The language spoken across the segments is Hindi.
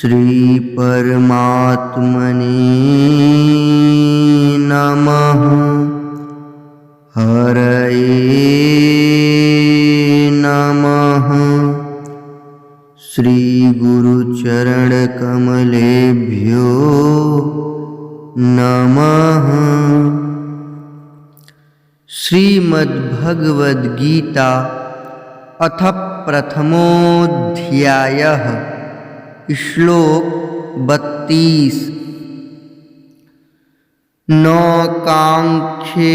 श्री परमात्मने नमः। हरये नमः। श्री गुरुचरण कमलेभ्यो नमः। श्रीमद्भगवद गीता अथ प्रथमोऽध्यायः। श्लोक 32। न काङ्क्षे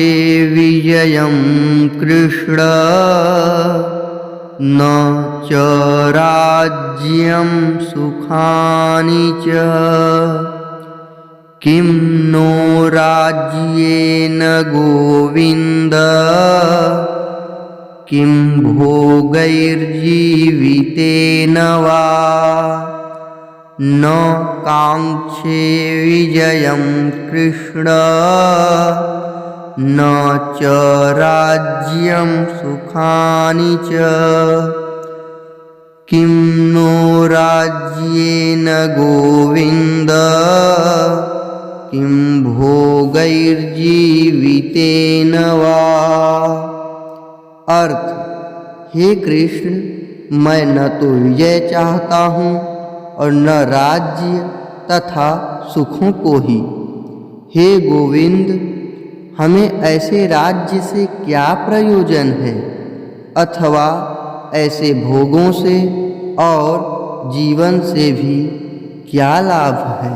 विजयं कृष्ण न च राज्यं सुखानि च किं नो राज्येन गोविन्द किं भोगैर्जीवितेन वा। न काङ्क्षे विजयं कृष्ण न च राज्यं सुखानि च किं नो राज्येन गोविन्द किं भोगैर्जीवितेन वा। अर्थ: हे कृष्ण, मैं न तो विजय चाहता हूँ और न राज्य तथा सुखों को ही। हे गोविंद, हमें ऐसे राज्य से क्या प्रयोजन है अथवा ऐसे भोगों से और जीवन से भी क्या लाभ है।